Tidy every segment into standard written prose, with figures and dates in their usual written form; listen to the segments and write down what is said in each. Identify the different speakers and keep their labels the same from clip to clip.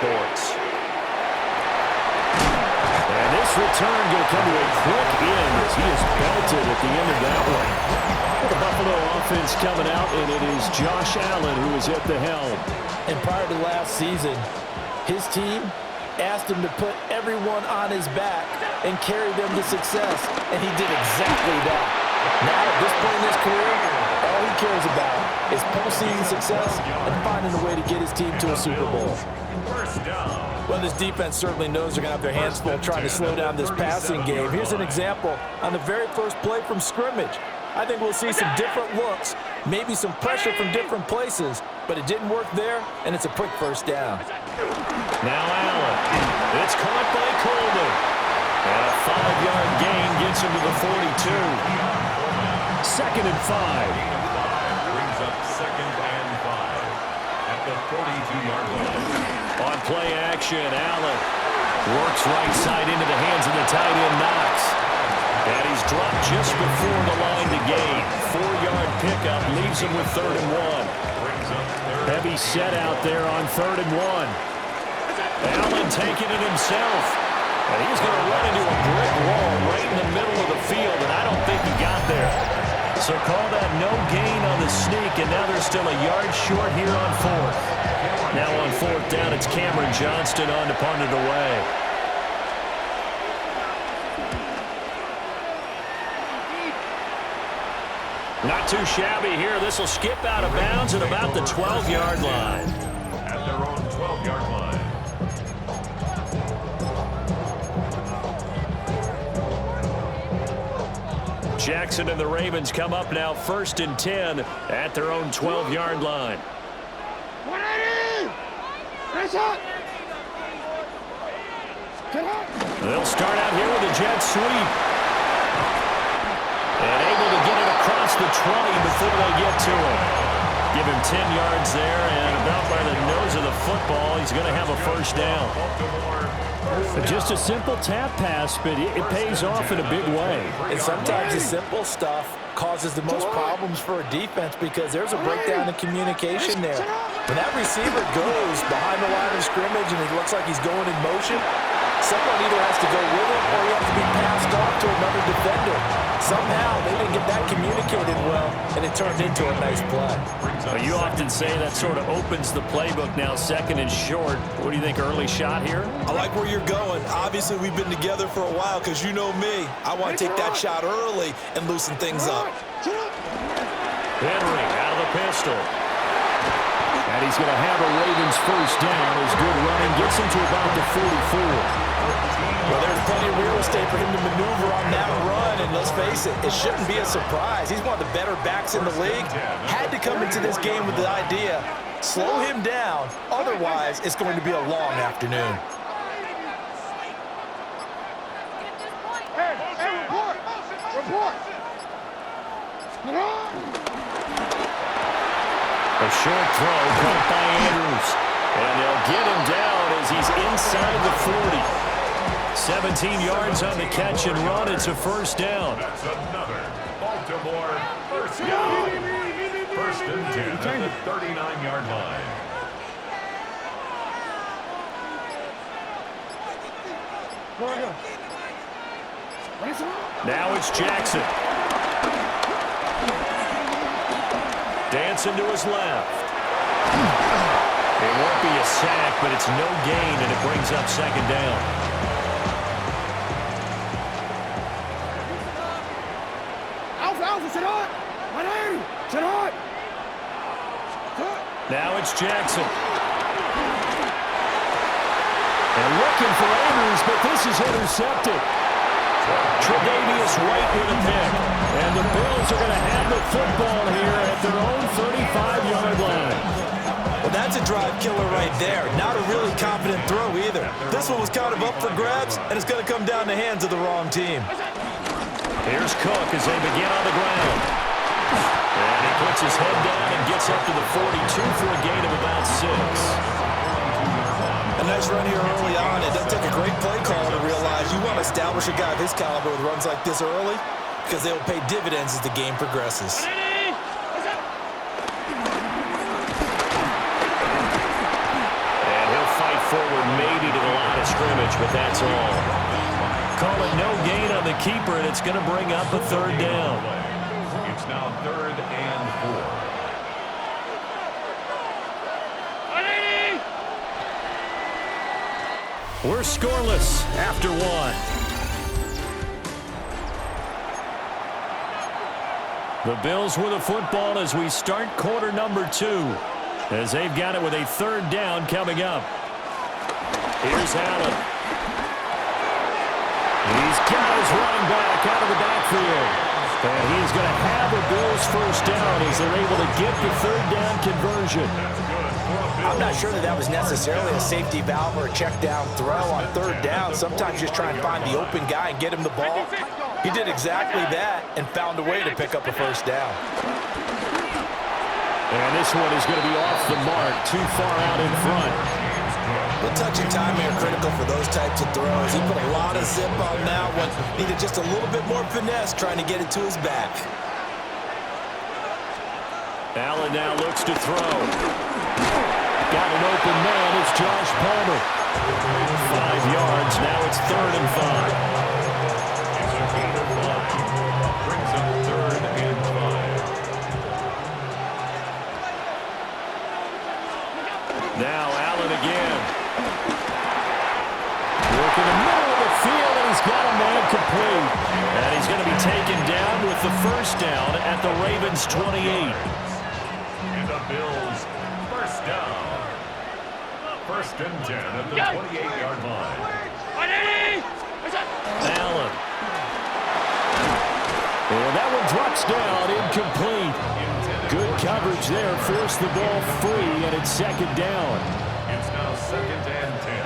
Speaker 1: sports. And this return going to come to a quick end as he is belted at the end of that one. The Buffalo offense coming out, and it is Josh Allen who is at the helm.
Speaker 2: And prior to last season, his team asked him to put everyone on his back and carry them to success, and he did exactly that. Now, at this point in his career, all he cares about is postseason success and finding a way to get his team to a Super Bowl. Well, this defense certainly knows they're going to have their hands full trying to slow down this passing game. Here's an example on the very first play from scrimmage. I think we'll see some different looks, maybe some pressure from different places, but it didn't work there, and it's a quick first down.
Speaker 1: Now Allen. It's caught by Coleman. And a 5-yard gain gets him to the 42. 2nd and 5.
Speaker 3: Brings up 2nd and 5 at the 42-yard line.
Speaker 1: On play action, Allen works right side into the hands of the tight end, Knox. And he's dropped just before the line to gain. 4-yard pickup leaves him with 3rd and 1. Heavy set out there on 3rd and 1. Allen taking it himself. And he's going to run into a brick wall right in the middle of the field, and I don't think he got there. So call that no gain on the sneak, and now they're still a yard short here on 4th. Now on 4th down, it's Cameron Johnston on to punt it away. Not too shabby here. This will skip out of bounds at about the 12-yard line.
Speaker 3: At their own 12-yard line.
Speaker 1: Jackson and the Ravens come up now 1st and 10 at their own 12-yard line.
Speaker 4: 180! Press up!
Speaker 1: They'll start out here with a jet sweep. And able to get it across the 20 before they get to him. Give him 10 yards there, and about by the nose of the football, he's going to have a first down. Just a simple tap pass, but it pays off in a big way.
Speaker 2: And sometimes the simple stuff causes the most problems for a defense because there's a breakdown in communication there. When that receiver goes behind the line of scrimmage and it looks like he's going in motion, someone either has to go with it or he has to be passed off to another defender. Somehow they didn't get that communicated well, and it turned into a nice play.
Speaker 1: Well, you often say that sort of opens the playbook now, 2nd and short. What do you think, early shot here?
Speaker 5: I like where you're going. Obviously, we've been together for a while because you know me. I want to take that shot early and loosen things up.
Speaker 1: Henry out of the pistol. And he's going to have a Ravens first down. His good running gets him to about the 44.
Speaker 2: Well, there's plenty of real estate for him to maneuver on that run, and let's face it, it shouldn't be a surprise. He's one of the better backs in the league. Had to come into this game with the idea, slow him down, otherwise it's going to be a long afternoon.
Speaker 4: Hey, report! Report!
Speaker 1: A short throw caught by Andrews. And they'll get him down as he's inside the 40. 17 yards on the catch and run. It's a first down.
Speaker 3: That's another Baltimore first down. 1st and 10 at the 39-yard line.
Speaker 1: Now it's Jackson. Dancing to his left. It won't be a sack, but it's no gain, and it brings up 2nd down.
Speaker 4: Alpha, sit on! 180! Sit on!
Speaker 1: Now it's Jackson. And looking for Andrews, but this is intercepted. Tre'Davious White with a pick. And the Bills are going to have the football here at their own 35-yard line.
Speaker 2: Well, that's a drive killer right there. Not a really confident throw either. This one was kind of up for grabs, and it's going to come down the hands of the wrong team.
Speaker 1: Here's Cook as they begin on the ground. And he puts his head down and gets up to the 42 for a gain of about 6.
Speaker 2: A nice run here early on. It doesn't take a great play caller to realize you want to establish a guy of his caliber with runs like this early because they will pay dividends as the game progresses.
Speaker 1: And he'll fight forward scrimmage, but that's all. Call it no gain on the keeper, and it's going to bring up a third down.
Speaker 3: It's now 3rd and 4.
Speaker 1: We're scoreless after one. The Bills with the football as we start quarter number 2, as they've got it with a third down coming up. Here's Allen. He's got his running back out of the backfield. And he's going to have a Bills first down as they're able to get the third down conversion.
Speaker 2: I'm not sure that was necessarily a safety valve or a check down throw on third down. Sometimes just try and find the open guy and get him the ball. He did exactly that and found a way to pick up a first down.
Speaker 1: And this one is going to be off the mark, too far out in front.
Speaker 5: The touching time here critical for those types of throws. He put a lot of zip on that one. Needed just a little bit more finesse trying to get it to his back.
Speaker 1: Allen now looks to throw. Got an open man. It's Josh Palmer. 5 yards. Now it's 3rd and 5.
Speaker 3: It's a gain of 5. Brings up 3rd and 5.
Speaker 1: Now Allen again. Work in the middle of the field, and he's got a man complete. And he's going to be taken down with the first down at the Ravens' 28.
Speaker 3: And the Bills first down. 1st and 10 at the 28-yard line.
Speaker 1: Allen. And that one drops down, incomplete. Good coverage there, forced the ball free, and it's 2nd down.
Speaker 3: It's now 2nd and 10.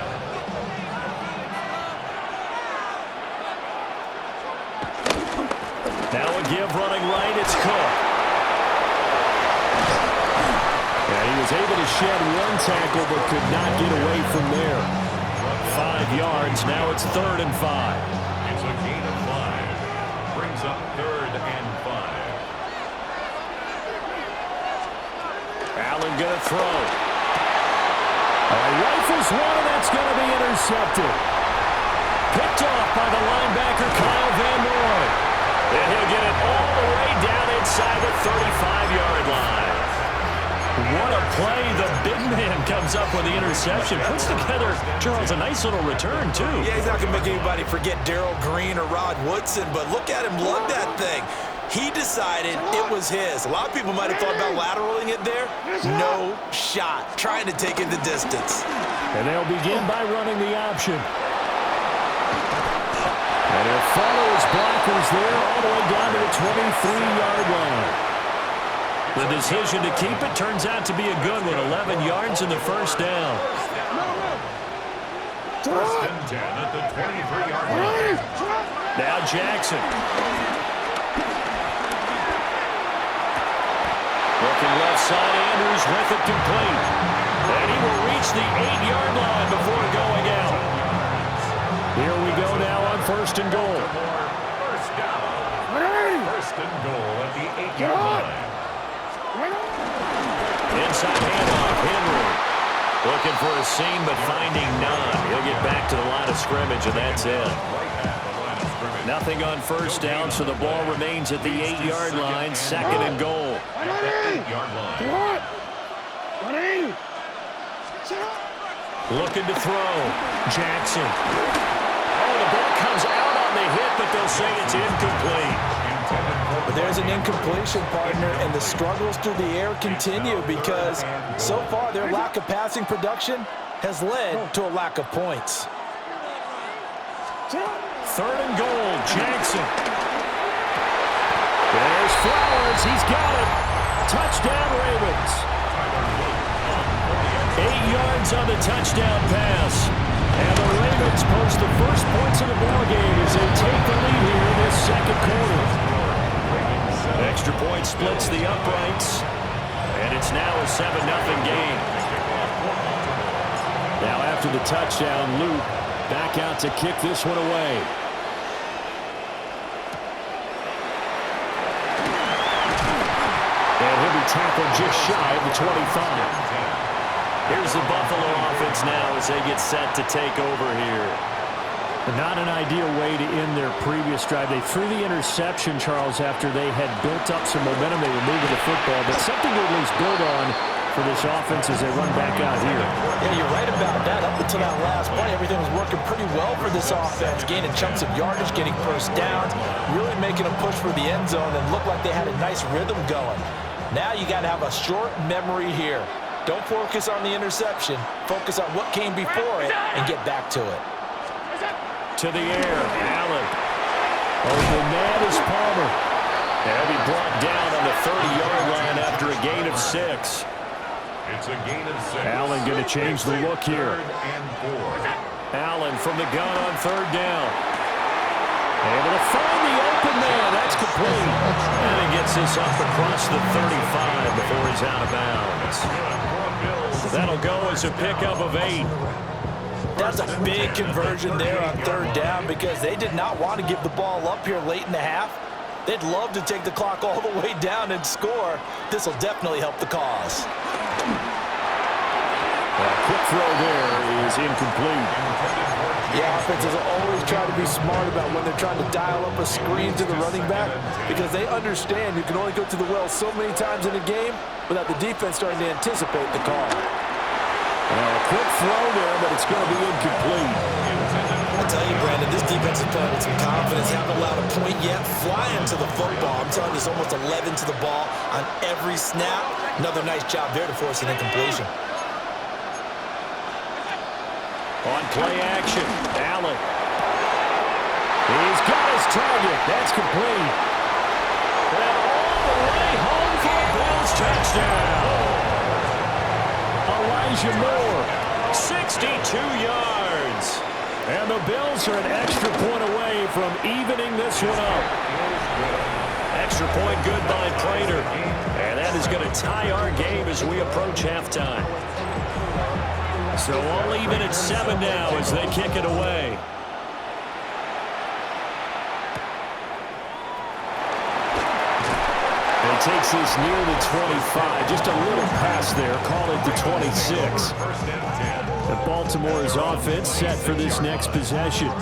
Speaker 1: Now a give running right, it's Cook. And he was able to shed one tackle but could not get away from there. 5 yards, now it's 3rd and 5.
Speaker 3: It's a gain of 5. Brings up 3rd and 5.
Speaker 1: Allen gonna throw. Rifles one, and that's gonna be intercepted. Picked off by the linebacker Kyle Van Noy. And he'll get it all the way down inside the 35-yard line. What a play. The big man comes up with the interception. Puts together, Charles, a nice little return, too.
Speaker 5: Yeah, he's not going to make anybody forget Darrell Green or Rod Woodson, but look at him lug that thing. He decided it was his. A lot of people might have thought about lateraling it there. No shot. Trying to take it the distance.
Speaker 1: And they'll begin by running the option. And he'll follow his blockers there all the way down to the 23-yard line. The decision to keep it turns out to be a good one. 11 yards in the first down.
Speaker 3: 1st and 10 at the 23-yard line.
Speaker 1: Now Jackson. Looking left side, Andrews with it complete. And he will reach the 8-yard line before going out. Here we go now on 1st and goal.
Speaker 3: First down. 1st and goal at the 8-yard line.
Speaker 1: Inside handoff, Henry. Looking for a seam, but finding none. He'll get back to the line of scrimmage, and that's it. Nothing on first down, so the ball remains at the 8-yard line, 2nd and goal.
Speaker 3: At the 8-yard line.
Speaker 1: Looking to throw. Jackson. Oh, the ball comes out on the hit, but they'll say it's incomplete.
Speaker 2: But there's an incompletion, partner, and the struggles through the air continue because so far their lack of passing production has led to a lack of points.
Speaker 1: 3rd and goal, Jackson. There's Flowers. He's got it. Touchdown, Ravens. 8 yards on the touchdown pass. And the Ravens post the first points of the ballgame as they take the lead here in this 2nd quarter. Extra point splits the uprights, and it's now a 7-0 game. Now after the touchdown, Luke back out to kick this one away. And he'll be tackled just shy of the 25. Here's the Buffalo offense now as they get set to take over here.
Speaker 6: Not an ideal way to end their previous drive. They threw the interception, Charles, after they had built up some momentum. They were moving the football, but something to at least build on for this offense as they run back out here.
Speaker 2: Yeah, you're right about that. Up until that last play, everything was working pretty well for this offense, gaining chunks of yardage, getting first downs, really making a push for the end zone, and looked like they had a nice rhythm going. Now you got to have a short memory here. Don't focus on the interception. Focus on what came before it and get back to it.
Speaker 1: To the air, Allen. Oh, the man is Palmer. He'll be brought down on the 30-yard line after a gain of 6.
Speaker 3: It's a gain of 6.
Speaker 1: Allen going to change the look here.
Speaker 3: 3rd and 4.
Speaker 1: Allen from the gun on 3rd down. Able to find the open man. That's complete. And he gets this up across the 35 before he's out of bounds. That'll go as a pickup of 8.
Speaker 2: That's a big conversion there on 3rd down because they did not want to give the ball up here late in the half. They'd love to take the clock all the way down and score. This will definitely help the cause.
Speaker 1: A quick throw there is incomplete.
Speaker 2: Yeah, offenses always try to be smart about when they're trying to dial up a screen to the running back because they understand you can only go to the well so many times in a game without the defense starting to anticipate the call.
Speaker 1: Well, a quick throw there, but it's going to be incomplete.
Speaker 5: I tell you, Brandon, this defense is playing with some confidence. Haven't allowed a point yet. Flying to the football. I'm telling you, there's almost 11 to the ball on every snap. Another nice job there to force an incompletion.
Speaker 1: On play action, Allen. He's got his target. That's complete. And all the way home for a Bills touchdown. Elijah Moore, 62 yards. And the Bills are an extra point away from evening this one up. Extra point good by Prater. And that is going to tie our game as we approach halftime. So all even at 7 now as they kick it away. He takes this near the 25. Just a little pass there. Call it the 26. And Baltimore's offense set for this next possession.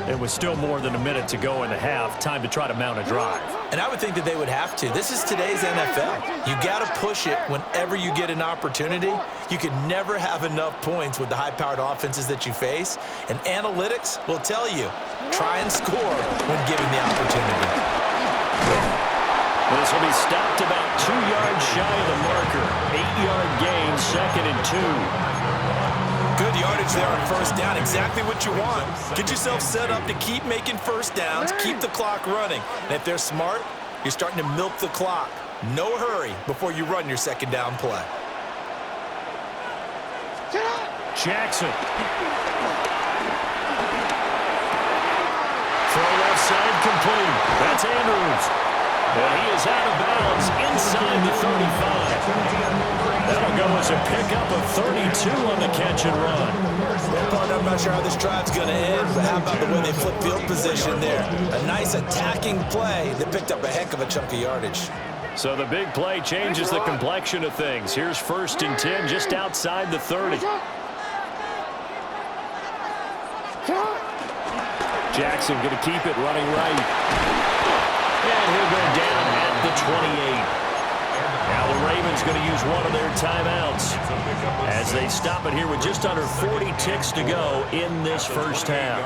Speaker 1: It was still more than a minute to go in the half. Time to try to mount a drive.
Speaker 5: And I would think that they would have to. This is today's NFL. You got to push it whenever you get an opportunity. You can never have enough points with the high-powered offenses that you face. And analytics will tell you, try and score when given the opportunity.
Speaker 1: This will be stopped about 2 yards shy of the marker. 8-yard gain, 2nd and 2.
Speaker 5: Good yardage there on 1st down. Exactly what you want. Get yourself set up to keep making 1st downs, keep the clock running. And if they're smart, you're starting to milk the clock. No hurry before you run your 2nd down play.
Speaker 1: Jackson. Throw left side complete. That's Andrews. And he is out of bounds inside the 35. That'll go as a pickup of 32 on the catch and run.
Speaker 5: I'm not sure how this drive's going to end, but how about the way they flip field position there? A nice attacking play that picked up a heck of a chunk of yardage.
Speaker 1: So the big play changes the complexion of things. Here's 1st and 10 just outside the 30. Jackson going to keep it running right. And he'll go down at the 28. Now the Ravens going to use one of their timeouts as they stop it here with just under 40 ticks to go in this 1st half.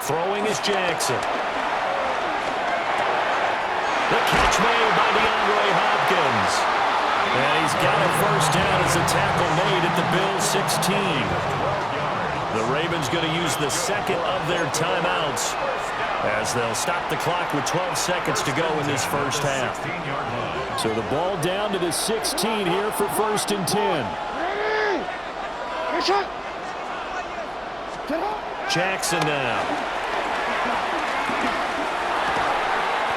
Speaker 1: Throwing is Jackson. The catch made by DeAndre Hopkins. And he's got a 1st down as the tackle made at the Bills' 16. The Ravens going to use the 2nd of their timeouts as they'll stop the clock with 12 seconds to go in this 1st half. So the ball down to the 16 here for 1st and 10. Jackson now.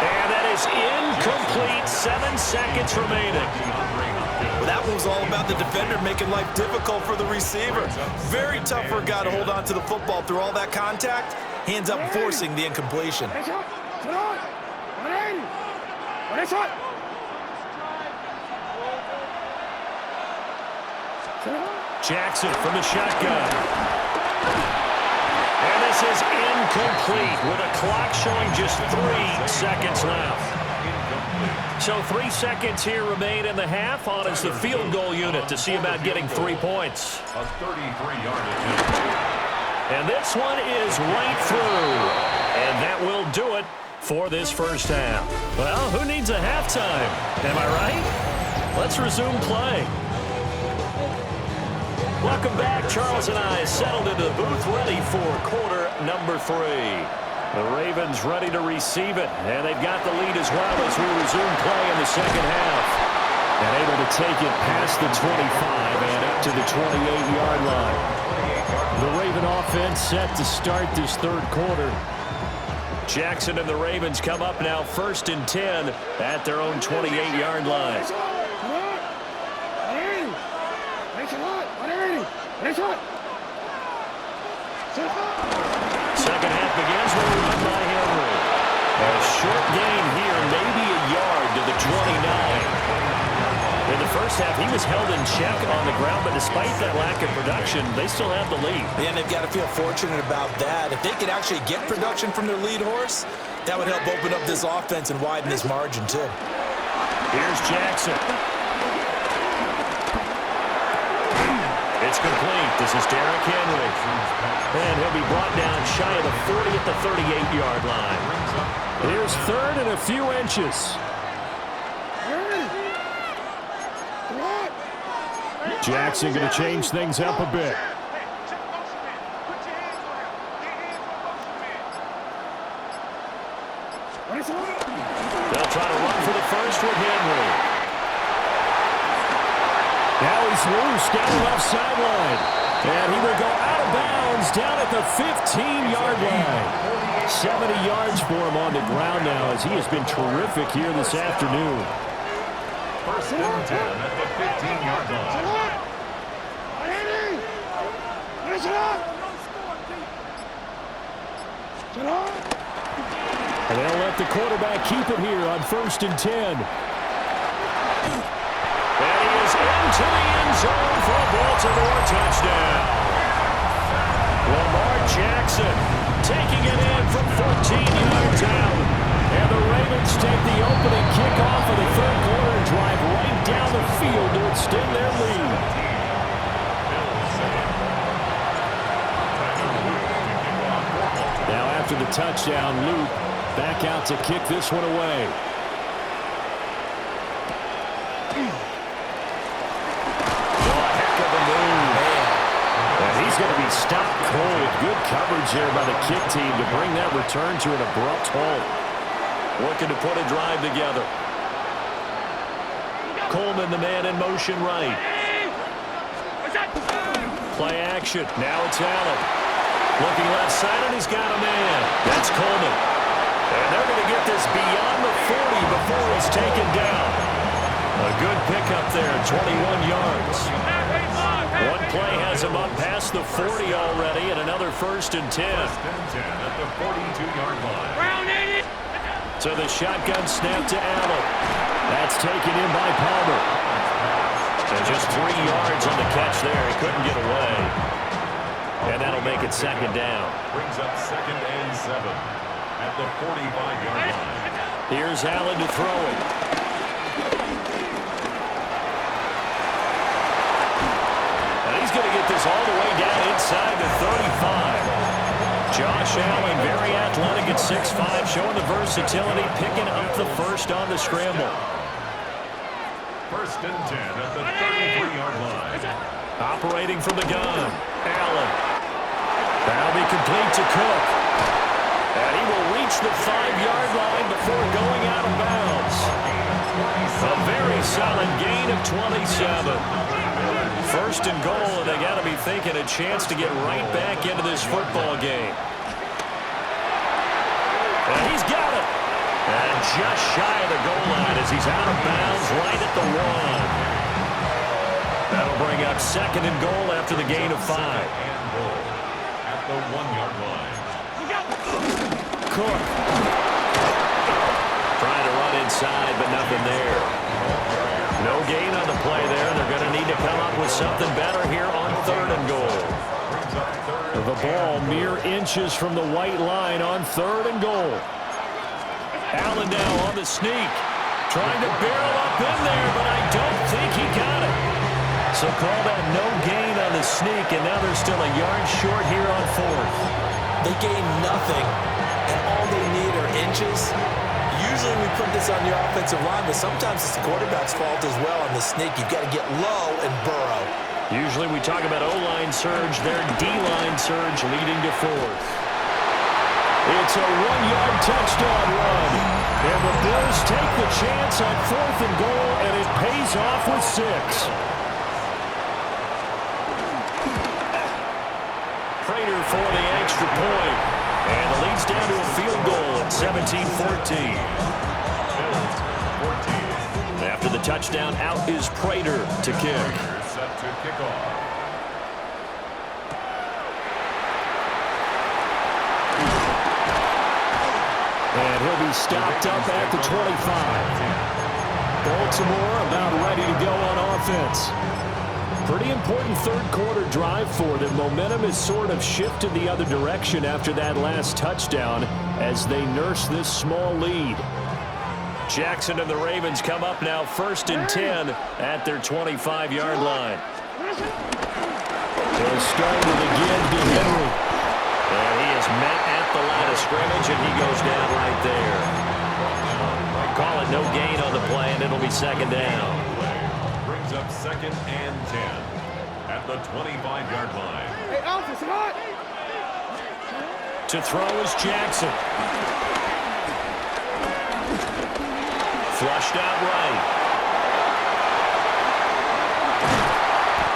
Speaker 1: And that is incomplete. 7 seconds remaining.
Speaker 5: Well, that one was all about the defender making life difficult for the receiver. Very tough for a guy to hold on to the football through all that contact. He ends up forcing the incompletion.
Speaker 1: Jackson from the shotgun. And this is incomplete with a clock showing just 3 seconds left. So 3 seconds here remain in the half. On is the field goal unit to see about getting 3 points.
Speaker 3: A 33-yard attempt.
Speaker 1: And this one is right through. And that will do it for this first half. Well, who needs a halftime? Am I right? Let's resume play. Welcome back. Charles and I settled into the booth, ready for quarter number 3. The Ravens ready to receive it, and they've got the lead as well as we resume play in the second half. And able to take it past the 25 and up to the 28-yard line. The Raven offense set to start this third quarter. Jackson and the Ravens come up now 1st and 10 at their own 28-yard line. Second half begins with a run by Henry. A short gain here, maybe a yard to the 29. In the first half, he was held in check on the ground, but despite that lack of production, they still have the lead.
Speaker 5: And they've got to feel fortunate about that. If they could actually get production from their lead horse, that would help open up this offense and widen this margin, too.
Speaker 1: Here's Jackson. It's complete. This is Derrick Henry. And he'll be brought down shy of the 40 at the 38-yard line.
Speaker 6: Here's 3rd and a few inches. Jackson going to change things up a bit.
Speaker 1: They'll try to run for the first with Henry.
Speaker 6: Now he's loose down the left sideline. And he will go out of bounds down at the 15-yard line. 70 yards for him on the ground now as he has been terrific here this afternoon.
Speaker 3: 1st and 10 at the 15-yard line.
Speaker 6: And they'll let the quarterback keep it here on 1st and 10.
Speaker 1: And he is into the end zone for a Baltimore touchdown. Lamar Jackson taking it in from 14 yards out. And the Ravens take the opening kickoff of the third quarter and drive right down the field to extend their lead. Now after the touchdown, Luke back out to kick this one away. He's going to be stopped cold. Good coverage there by the kick team to bring that return to an abrupt halt. Looking to put a drive together. Coleman, the man in motion right. Play action. Now it's Allen. Looking left side, and he's got a man. That's Coleman. And they're going to get this beyond the 40 before he's taken down. A good pickup there, 21 yards. One play has him up past the 40 already, and another 1st and 10.
Speaker 3: 1st and 10 at the 42-yard line.
Speaker 1: So the shotgun snap to Allen. That's taken in by Palmer. And just 3 yards on the catch there. He couldn't get away. And that'll make it 2nd down.
Speaker 3: Brings up 2nd and 7 at the 45-yard line.
Speaker 1: Here's Allen to throw it. He's going to get this all the way down inside the 35. Josh Allen, very athletic at 6'5", showing the versatility, picking up the first on the scramble.
Speaker 3: 1st and 10 at the 33-yard line.
Speaker 1: Operating from the gun, Allen. That'll be complete to Cook. And he will reach the 5-yard line before going out of bounds. A very solid gain of 27. 1st and goal, and they got to be thinking a chance to get right back into this football game. And he's got it. And just shy of the goal line as he's out of bounds right at the 1. That'll bring up 2nd and goal after the gain of 5.
Speaker 3: And goal at the 1-yard line.
Speaker 1: Cook. Trying to run inside, but nothing there. No gain on the play there. They're going to need to come up with something better here on 3rd and goal.
Speaker 6: The ball mere inches from the white line on 3rd and goal.
Speaker 1: Allen now on the sneak. Trying to barrel up in there, but I don't think he got it. So call that no gain on the sneak, and now they're still a yard short here on 4th.
Speaker 5: They gain nothing, and all they need are inches. Usually we put this on the offensive line, but sometimes it's the quarterback's fault as well on the sneak. You've got to get low and burrow.
Speaker 1: Usually we talk about O-line surge, their D-line surge leading to 4th. It's a 1-yard touchdown run. And the Bills take the chance on 4th and goal, and it pays off with 6. Prater for the extra point. And the lead's down to a field goal at 17-14. After the touchdown, out is Prater to kick.
Speaker 3: Set to kick off.
Speaker 6: And he'll be stopped up at the 25. Baltimore about ready to go on offense. Pretty important third-quarter drive for them. Momentum has sort of shifted the other direction after that last touchdown as they nurse this small lead.
Speaker 1: Jackson and the Ravens come up now 1st and 10 at their 25-yard line.
Speaker 6: They'll start with a give to Henry.
Speaker 1: And he is met at the line of scrimmage, and he goes down right there. Call it no gain on the play, and it'll be 2nd down.
Speaker 3: Brings up 2nd and 10 at the 25-yard line.
Speaker 4: Hey, Alpha, sit hot.
Speaker 1: To throw is Jackson. Flushed out right.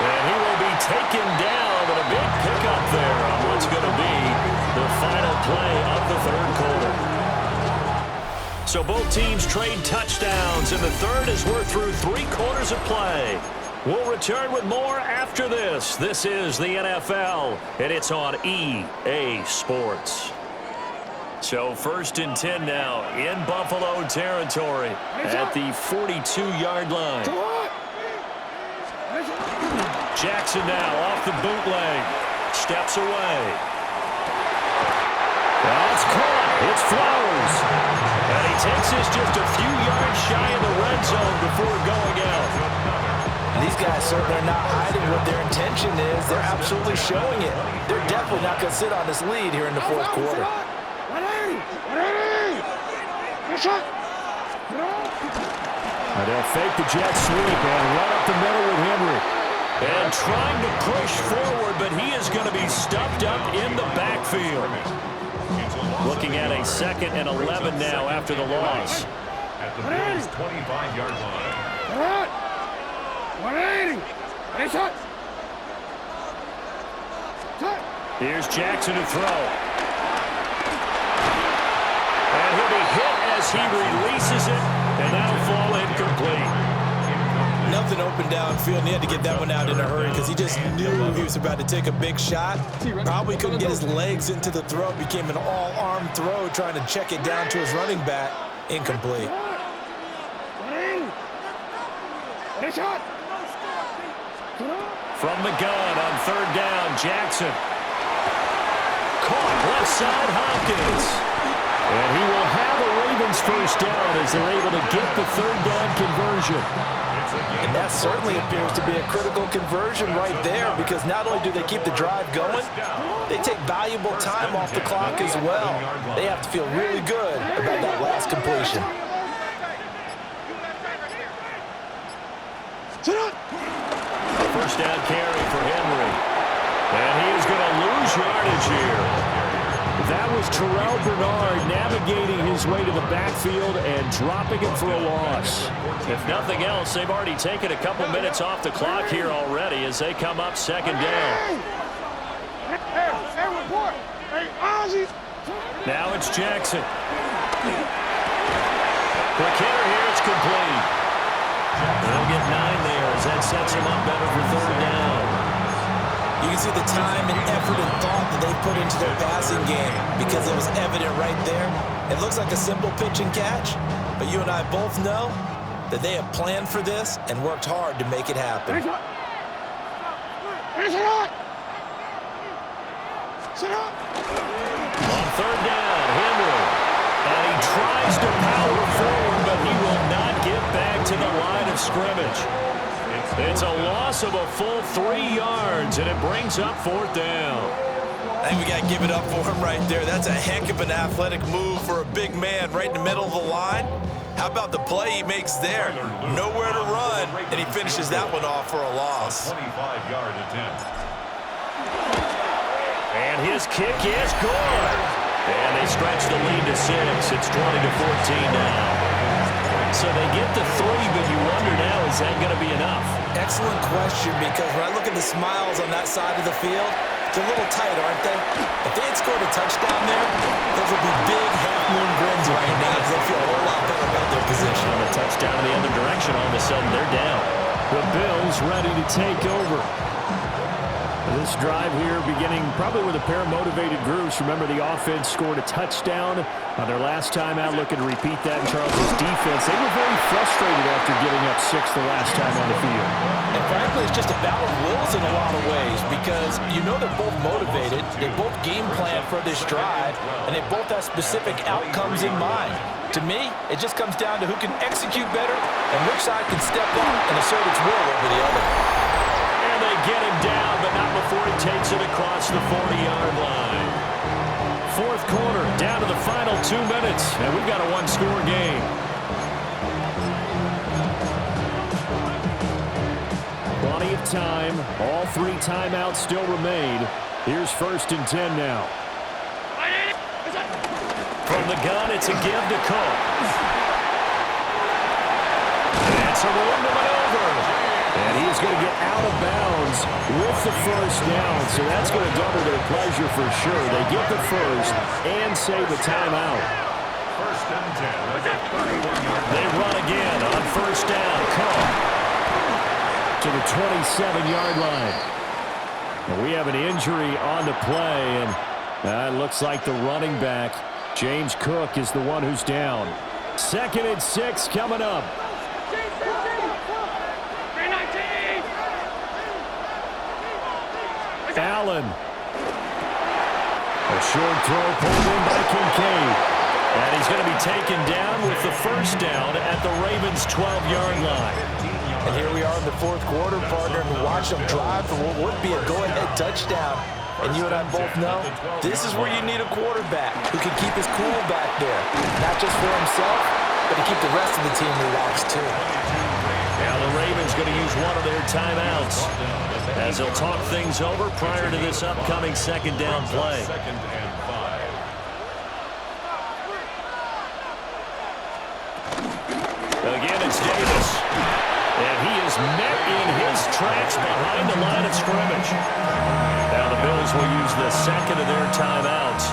Speaker 1: And he will be taken down, but a big pickup there on what's going to be the final play of the 3rd quarter. So both teams trade touchdowns, and the 3rd as we're through 3 quarters of play. We'll return with more after this. This is the NFL, and it's on EA Sports. So 1st and 10 now in Buffalo territory at the 42-yard line. Jackson now off the bootleg. Steps away. That's caught. It's Flowers. And he takes this just a few yards shy of the red zone before going out.
Speaker 2: These guys certainly are not hiding what their intention is. They're absolutely showing it. They're definitely not going to sit on this lead here in the 4th quarter.
Speaker 6: And they'll fake the jet sweep and run up the middle with Henry.
Speaker 1: And trying to push forward, but he is going to be stuffed up in the backfield. Looking at a 2nd and 11 now after the loss.
Speaker 3: At the Bills' 25-yard line.
Speaker 4: 180. It's hot.
Speaker 1: Here's Jackson to throw. And he'll be hit as he releases it, and that'll fall incomplete.
Speaker 5: Nothing open downfield, and he had to get that one out in a hurry because he just knew he was about to take a big shot. Probably couldn't get his legs into the throw. Became an all-arm throw, trying to check it down to his running back. Incomplete.
Speaker 1: From the gun on 3rd down, Jackson. Caught left side, Hopkins.
Speaker 6: And he will have a Ravens 1st down as they're able to get the 3rd down conversion.
Speaker 2: And that certainly appears to be a critical conversion right there because not only do they keep the drive going, they take valuable time off the clock as well. They have to feel really good about that last completion.
Speaker 1: First down carry for Henry. And he is going to lose yardage here.
Speaker 6: That was Terrell Bernard navigating his way to the backfield and dropping it for a loss.
Speaker 1: If nothing else, they've already taken a couple minutes off the clock here already as they come up 2nd down.
Speaker 4: Hey, report. Hey, Ozzy.
Speaker 1: Now it's Jackson. Quick hitter here, it's complete. They'll get 9 there as as that sets him up better for third down.
Speaker 5: You can see the time and effort and thought that they put into their passing game because it was evident right there. It looks like a simple pitch and catch, but you and I both know that they have planned for this and worked hard to make it happen.
Speaker 1: On third down, Henry. And he tries to power forward, but he will not get back to the line of scrimmage. It's a loss of a full 3 yards, and it brings up fourth down.
Speaker 5: I think we got to give it up for him right there. That's a heck of an athletic move for a big man right in the middle of the line. How about the play he makes there? Nowhere to run, and he finishes that one off for a loss.
Speaker 3: 25-yard attempt.
Speaker 1: And his kick is good. And they stretch the lead to 6. It's 20-14 now. So they get the 3, but you wonder now, is that going to be enough?
Speaker 5: Excellent question, because when I look at the smiles on that side of the field, they're a little tight, aren't they? If they had scored a touchdown there, those would be big half-moon grins right now because they feel a whole lot better about their position.
Speaker 1: On a touchdown in the other direction, all of a sudden they're down.
Speaker 6: The Bills ready to take over. This drive here beginning probably with a pair of motivated groups. Remember, the offense scored a touchdown on their last time out, looking to repeat that in Charles' defense. They were very frustrated after giving up 6 the last time on the field.
Speaker 2: And frankly, it's just a battle of wills in a lot of ways because you know they're both motivated, they both game plan for this drive, and they both have specific outcomes in mind. To me, it just comes down to who can execute better and which side can step up and assert its will over the other.
Speaker 1: And they get him down, but not before he takes it across the 40-yard line. Fourth quarter, down to the final 2 minutes, and we've got a one-score game.
Speaker 6: Plenty of time. All 3 timeouts still remain. Here's 1st and 10 now.
Speaker 1: From the gun, it's a give to Cook. That's a room to maneuver.
Speaker 6: And he is going to get out of bounds with the first down, so that's going to double their pleasure for sure. They get the first and save a timeout.
Speaker 3: 1st and 10.
Speaker 1: They run again on first down. Cook
Speaker 6: To the 27-yard line. And we have an injury on the play, and it looks like the running back, James Cook, is the one who's down. 2nd and 6 coming up. Allen. A short throw pulled in by Kincaid.
Speaker 1: And he's going to be taken down with the first down at the Ravens' 12-yard line.
Speaker 2: And here we are in the fourth quarter, partner, and watch them drive for what would be a go-ahead touchdown. And you and I both know this is where you need a quarterback who can keep his cool back there. Not just for himself, but to keep the rest of the team relaxed too.
Speaker 1: Now the Ravens going to use one of their timeouts as they'll talk things over prior to this upcoming 2nd down play.
Speaker 3: 2nd and 5.
Speaker 1: Again, it's Davis. And he is met in his tracks behind the line of scrimmage. Now the Bills will use the 2nd of their timeouts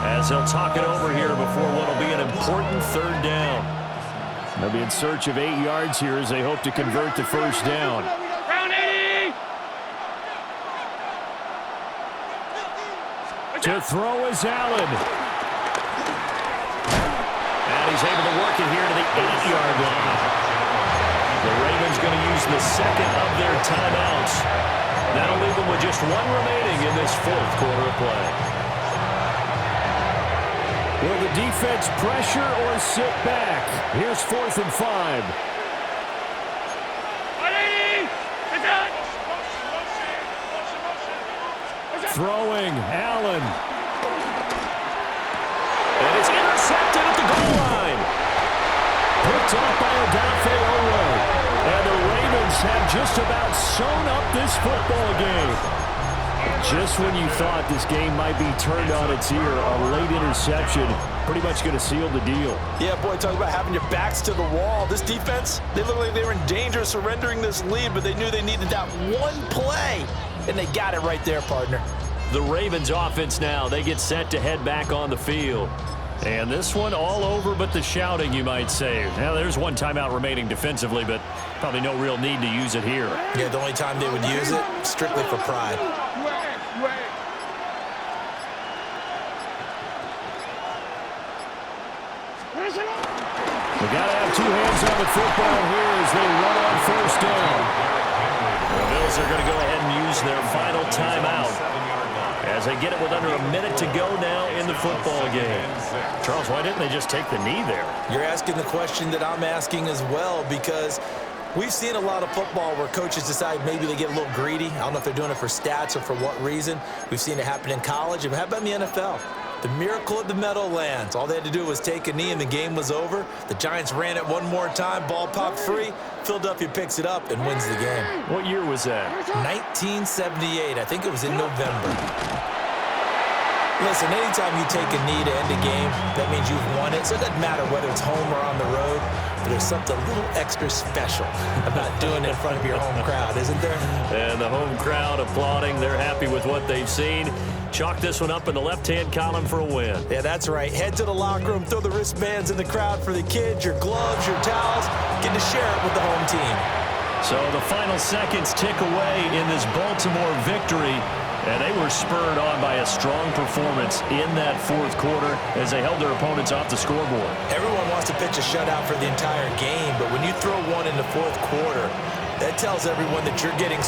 Speaker 1: as they'll talk it over here before what will be an important 3rd down.
Speaker 6: They'll be in search of 8 yards here as they hope to convert the first down. To throw is Allen.
Speaker 1: And he's able to work it here to the 8-yard line. The Ravens going to use the 2nd of their timeouts. That'll leave them with just 1 remaining in this 4th quarter of play.
Speaker 6: Will the defense pressure or sit back? Here's 4th and 5. Throwing, Allen.
Speaker 1: And it's intercepted at the goal line.
Speaker 6: Picked up by Odafe Oweh. And the Ravens have just about sewn up this football game. Just when you thought this game might be turned on its ear, a late interception pretty much going to seal the deal.
Speaker 2: Yeah, boy, talk about having your backs to the wall. This defense, they look like they were in danger of surrendering this lead, but they knew they needed that one play, and they got it right there, partner.
Speaker 1: The Ravens offense now, they get set to head back on the field. And this one all over but the shouting, you might say. Now, there's one timeout remaining defensively, but probably no real need to use it here.
Speaker 5: Yeah, the only time they would use it, strictly for pride.
Speaker 1: We got to have two hands on the football here as they run on first down. The Bills are going to go ahead and use their final timeout as they get it with under a minute to go now in the football game. Charles, why didn't they just take the knee there?
Speaker 5: You're asking the question that I'm asking as well, because we've seen a lot of football where coaches decide maybe they get a little greedy. I don't know if they're doing it for stats or for what reason. We've seen it happen in college. And how about in the NFL? The miracle of the Meadowlands. All they had to do was take a knee and the game was over. The Giants ran it one more time. Ball popped free. Philadelphia picks it up and wins the game.
Speaker 1: What year was that?
Speaker 5: 1978. I think it was in November. Listen, anytime you take a knee to end a game, that means you've won it. So it doesn't matter whether it's home or on the road. But there's something a little extra special about doing it in front of your home crowd, isn't there?
Speaker 1: And the home crowd applauding. They're happy with what they've seen. Chalk this one up in the left-hand column for a win.
Speaker 5: Yeah, that's right. Head to the locker room, throw the wristbands in the crowd for the kids, your gloves, your towels. Get to share it with the home team.
Speaker 1: So the final seconds tick away in this Baltimore victory. And they were spurred on by a strong performance in that fourth quarter as they held their opponents off the scoreboard.
Speaker 5: Everyone wants to pitch a shutout for the entire game, but when you throw one in the fourth quarter, that tells everyone that you're getting